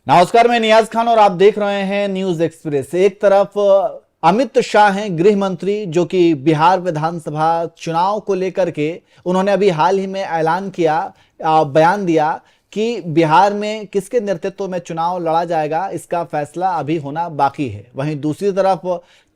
नमस्कार, मैं नियाज खान और आप देख रहे हैं न्यूज एक्सप्रेस। एक तरफ अमित शाह हैं गृह मंत्री, जो कि बिहार विधानसभा चुनाव को लेकर के उन्होंने अभी हाल ही में ऐलान किया, बयान दिया कि बिहार में किसके नेतृत्व में चुनाव लड़ा जाएगा, इसका फैसला अभी होना बाकी है। वहीं दूसरी तरफ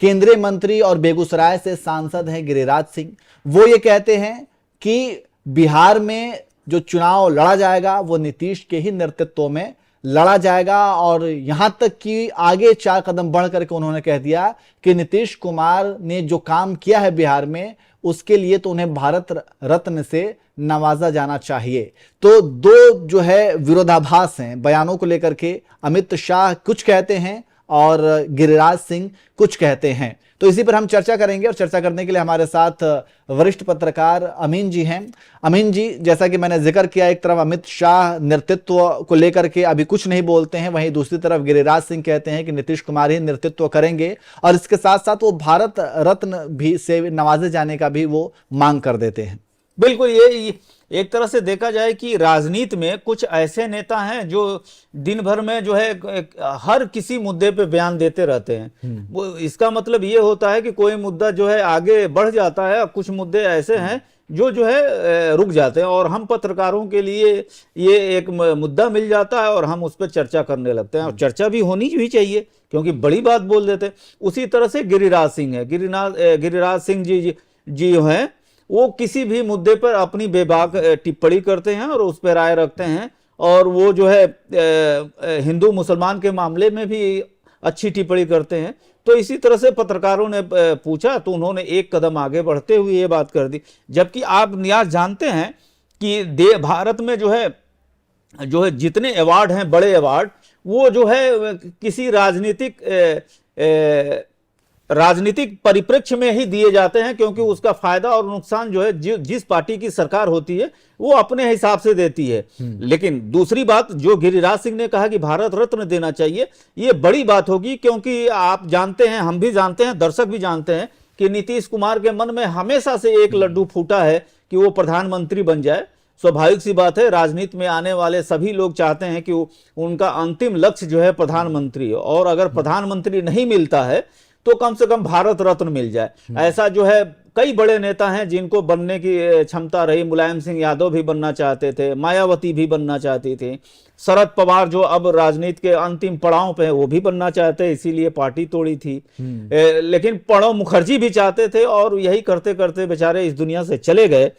केंद्रीय मंत्री और बेगूसराय से सांसद हैं गिरिराज सिंह, वो ये कहते हैं कि बिहार में जो चुनाव लड़ा जाएगा वो नीतीश के ही नेतृत्व में लड़ा जाएगा। और यहां तक कि आगे 4 कदम बढ़ करके उन्होंने कह दिया कि नीतीश कुमार ने जो काम किया है बिहार में, उसके लिए तो उन्हें भारत रत्न से नवाजा जाना चाहिए। तो दो जो है विरोधाभास हैं बयानों को लेकर के। अमित शाह कुछ कहते हैं और गिरिराज सिंह कुछ कहते हैं। तो इसी पर हम चर्चा करेंगे और चर्चा करने के लिए हमारे साथ वरिष्ठ पत्रकार अमीन जी हैं। अमीन जी, जैसा कि मैंने जिक्र किया, एक तरफ अमित शाह नेतृत्व को लेकर के अभी कुछ नहीं बोलते हैं, वहीं दूसरी तरफ गिरिराज सिंह कहते हैं कि नीतीश कुमार ही नेतृत्व करेंगे और इसके साथ साथ वो भारत रत्न भी से नवाजे जाने का भी वो मांग कर देते हैं। बिल्कुल, ये एक तरह से देखा जाए कि राजनीति में कुछ ऐसे नेता हैं जो दिन भर में जो है हर किसी मुद्दे पे बयान देते रहते हैं। वो इसका मतलब ये होता है कि कोई मुद्दा जो है आगे बढ़ जाता है और कुछ मुद्दे ऐसे हैं जो है रुक जाते हैं, और हम पत्रकारों के लिए ये एक मुद्दा मिल जाता है और हम उस पर चर्चा करने लगते हैं, और चर्चा भी होनी भी चाहिए क्योंकि बड़ी बात बोल देते हैं। उसी तरह से गिरिराज सिंह है, गिरिराज सिंह जी हैं, वो किसी भी मुद्दे पर अपनी बेबाक टिप्पणी करते हैं और उस पर राय रखते हैं, और वो जो है हिंदू मुसलमान के मामले में भी अच्छी टिप्पणी करते हैं। तो इसी तरह से पत्रकारों ने पूछा तो उन्होंने एक कदम आगे बढ़ते हुए ये बात कर दी। जबकि आप नियाज जानते हैं कि भारत में जो है जितने अवार्ड हैं, बड़े अवार्ड, वो जो है किसी राजनीतिक परिप्रेक्ष्य में ही दिए जाते हैं, क्योंकि उसका फायदा और नुकसान जो है जिस पार्टी की सरकार होती है वो अपने हिसाब से देती है। लेकिन दूसरी बात जो गिरिराज सिंह ने कहा कि भारत रत्न देना चाहिए, ये बड़ी बात होगी, क्योंकि आप जानते हैं, हम भी जानते हैं, दर्शक भी जानते हैं कि नीतीश कुमार के मन में हमेशा से एक लड्डू फूटा है कि वो प्रधानमंत्री बन जाए। स्वाभाविक सी बात है, राजनीति में आने वाले सभी लोग चाहते हैं कि उनका अंतिम लक्ष्य जो है प्रधानमंत्री, और अगर प्रधानमंत्री नहीं मिलता है तो कम से कम भारत रत्न मिल जाए। ऐसा जो है कई बड़े नेता हैं जिनको बनने की क्षमता रही। मुलायम सिंह यादव भी बनना चाहते थे, मायावती भी बनना चाहती थी, शरद पवार जो अब राजनीति के अंतिम पड़ाव पे है वो भी बनना चाहते, इसीलिए पार्टी तोड़ी थी। लेकिन प्रणब मुखर्जी भी चाहते थे और यही करते करते बेचारे इस दुनिया से चले गए।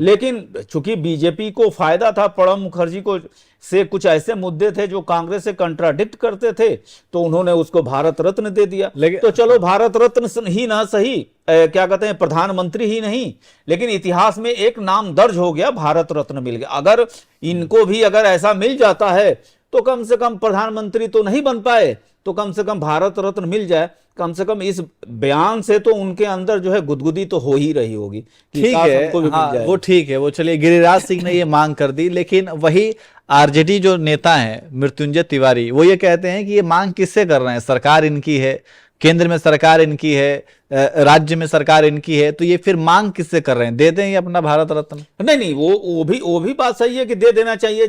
लेकिन चूंकि बीजेपी को फायदा था प्रणब मुखर्जी को से कुछ ऐसे मुद्दे थे जो कांग्रेस से कंट्राडिक्ट करते थे, तो उन्होंने उसको भारत रत्न दे दिया। तो चलो भारत रत्न ही ना सही, क्या कहते हैं, प्रधानमंत्री ही नहीं, लेकिन इतिहास में एक नाम दर्ज हो गया, भारत रत्न मिल गया। अगर इनको भी अगर ऐसा मिल जाता है तो कम से कम प्रधानमंत्री तो नहीं बन पाए, तो कम से कम भारत रत्न मिल जाए। कम से कम इस बयान से तो उनके अंदर जो है गुदगुदी तो हो ही रही होगी। ठीक है, हाँ, वो ठीक है, वो चलिए गिरिराज सिंह ने ये मांग कर दी। लेकिन वही आरजेडी जो नेता हैं मृत्युंजय तिवारी, वो ये कहते हैं कि ये मांग किससे कर रहे हैं, सरकार इनकी है, केंद्र में सरकार इनकी है, राज्य में सरकार इनकी है, तो ये फिर मांग किससे कर रहे हैं, दे दें ये अपना भारत रत्न? नहीं, वो भी बात सही है कि दे देना चाहिए।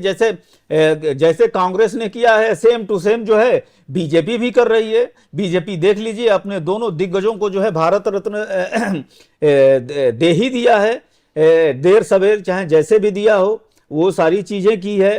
जैसे कांग्रेस ने किया है, सेम टू सेम जो है बीजेपी भी कर रही है। बीजेपी देख लीजिए अपने दोनों दिग्गजों को जो है भारत रत्न दे ही दिया है, देर सवेर चाहे जैसे भी दिया हो, वो सारी चीजें की है।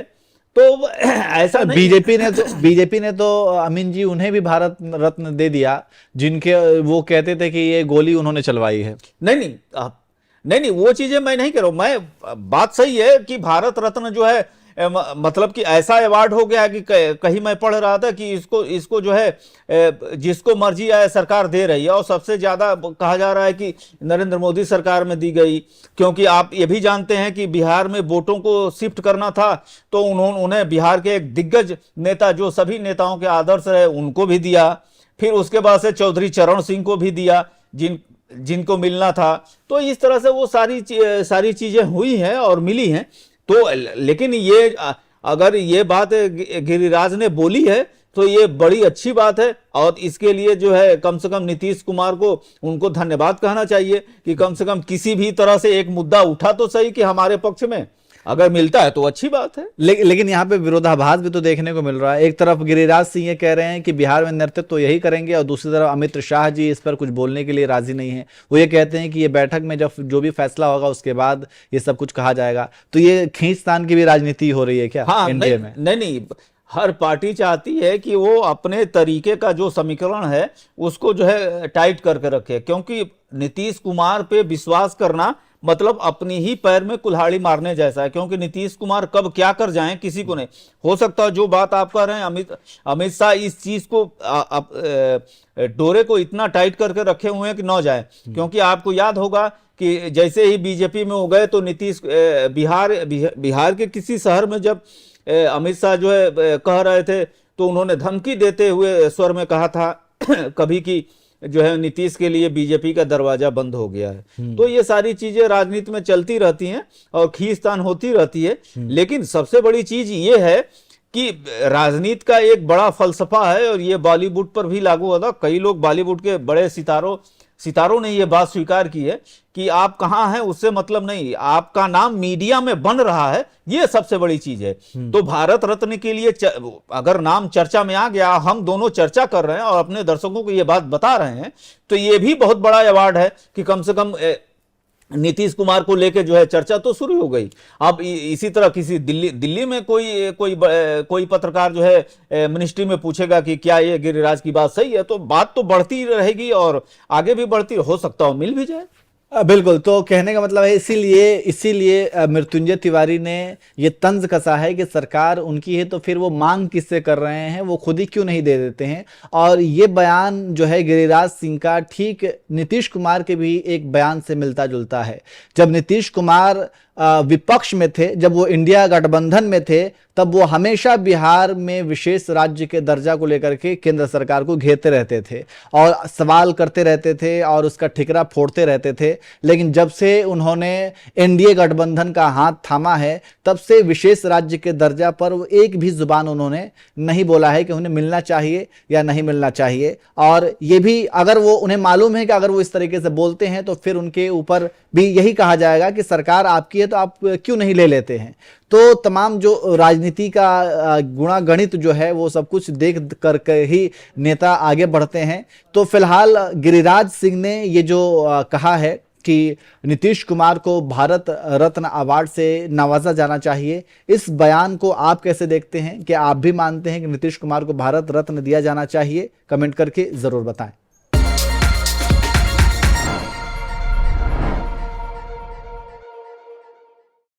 तो ऐसा बीजेपी ने तो अमीन जी उन्हें भी भारत रत्न दे दिया, जिनके वो कहते थे कि ये गोली उन्होंने चलवाई है। नहीं, वो चीजें मैं नहीं कह रहा हूं। मैं बात सही है कि भारत रत्न जो है मतलब कि ऐसा अवार्ड हो गया कि कहीं मैं पढ़ रहा था कि इसको जो है जिसको मर्जी आए सरकार दे रही है, और सबसे ज्यादा कहा जा रहा है कि नरेंद्र मोदी सरकार में दी गई, क्योंकि आप ये भी जानते हैं कि बिहार में वोटों को शिफ्ट करना था, तो उन्हें बिहार के एक दिग्गज नेता जो सभी नेताओं के आदर्श रहे उनको भी दिया, फिर उसके बाद से चौधरी चरण सिंह को भी दिया जिनको मिलना था। तो इस तरह से वो सारी चीजें हुई हैं और मिली हैं। तो लेकिन ये अगर ये बात गिरिराज ने बोली है तो ये बड़ी अच्छी बात है, और इसके लिए जो है कम से कम नीतीश कुमार को उनको धन्यवाद कहना चाहिए कि कम से कम किसी भी तरह से एक मुद्दा उठा तो सही कि हमारे पक्ष में। अगर मिलता है तो अच्छी बात है। लेकिन यहाँ पे विरोधाभास भी तो देखने को मिल रहा है। एक तरफ गिरिराज सिंह ये कह रहे हैं कि बिहार में नेतृत्व तो यही करेंगे, और दूसरी तरफ अमित शाह जी इस पर कुछ बोलने के लिए राजी नहीं है। वो ये कहते हैं कि ये बैठक में जब जो भी फैसला होगा उसके बाद ये सब कुछ कहा जाएगा। तो ये खींचतान की भी राजनीति हो रही है क्या? हाँ, एनडीए में नहीं, हर पार्टी चाहती है कि वो अपने तरीके का जो समीकरण है उसको जो है टाइट करके रखे, क्योंकि नीतीश कुमार पे विश्वास करना मतलब अपनी ही पैर में कुल्हाड़ी मारने जैसा है, क्योंकि नीतीश कुमार कब क्या कर जाएं किसी को नहीं हो सकता। जो बात आप कह रहे हैं, अमित शाह इस चीज को डोरे को इतना टाइट करके रखे हुए हैं कि न जाए, क्योंकि आपको याद होगा कि जैसे ही बीजेपी में हो गए तो नीतीश बिहार के किसी शहर में जब अमित शाह जो है कह रहे थे तो उन्होंने धमकी देते हुए स्वर में कहा था कभी कि जो है नीतीश के लिए बीजेपी का दरवाजा बंद हो गया है। तो ये सारी चीजें राजनीति में चलती रहती हैं और खींचतान होती रहती है। लेकिन सबसे बड़ी चीज ये है कि राजनीति का एक बड़ा फलसफा है, और ये बॉलीवुड पर भी लागू होता। कई लोग बॉलीवुड के बड़े सितारों ने ये बात स्वीकार की है कि आप कहाँ हैं उससे मतलब नहीं, आपका नाम मीडिया में बन रहा है, ये सबसे बड़ी चीज है। तो भारत रत्न के लिए अगर नाम चर्चा में आ गया, हम दोनों चर्चा कर रहे हैं और अपने दर्शकों को ये बात बता रहे हैं, तो ये भी बहुत बड़ा अवार्ड है कि कम से कम नीतीश कुमार को लेके जो है चर्चा तो शुरू हो गई। अब इसी तरह किसी दिल्ली में कोई पत्रकार जो है मिनिस्ट्री में पूछेगा कि क्या ये गिरिराज की बात सही है, तो बात तो बढ़ती रहेगी और आगे भी बढ़ती, हो सकता हो मिल भी जाए। बिल्कुल। तो कहने का मतलब है इसीलिए मृत्युंजय तिवारी ने ये तंज कसा है कि सरकार उनकी है तो फिर वो मांग किससे कर रहे हैं, वो खुद ही क्यों नहीं दे देते हैं। और ये बयान जो है गिरिराज सिंह का ठीक नीतीश कुमार के भी एक बयान से मिलता जुलता है। जब नीतीश कुमार विपक्ष में थे, जब वो इंडिया गठबंधन में थे, तब वो हमेशा बिहार में विशेष राज्य के दर्जा को लेकर के केंद्र सरकार को घेरते रहते थे और सवाल करते रहते थे और उसका ठिकरा फोड़ते रहते थे। लेकिन जब से उन्होंने एनडीए गठबंधन का हाथ थामा है, तब से विशेष राज्य के दर्जा पर वो एक भी जुबान उन्होंने नहीं बोला है कि उन्हें मिलना चाहिए या नहीं मिलना चाहिए। और ये भी अगर वो उन्हें मालूम है कि अगर वो इस तरीके से बोलते हैं तो फिर उनके ऊपर भी यही कहा जाएगा कि सरकार आपकी है तो आप क्यों नहीं ले लेते हैं। तो तमाम जो राजनीति का गुणा गणित जो है वो सब कुछ देख करके ही नेता आगे बढ़ते हैं। तो फिलहाल गिरिराज सिंह ने ये जो कहा है कि नीतीश कुमार को भारत रत्न अवार्ड से नवाजा जाना चाहिए, इस बयान को आप कैसे देखते हैं? कि आप भी मानते हैं कि नीतीश कुमार को भारत रत्न दिया जाना चाहिए? कमेंट करके जरूर बताएं।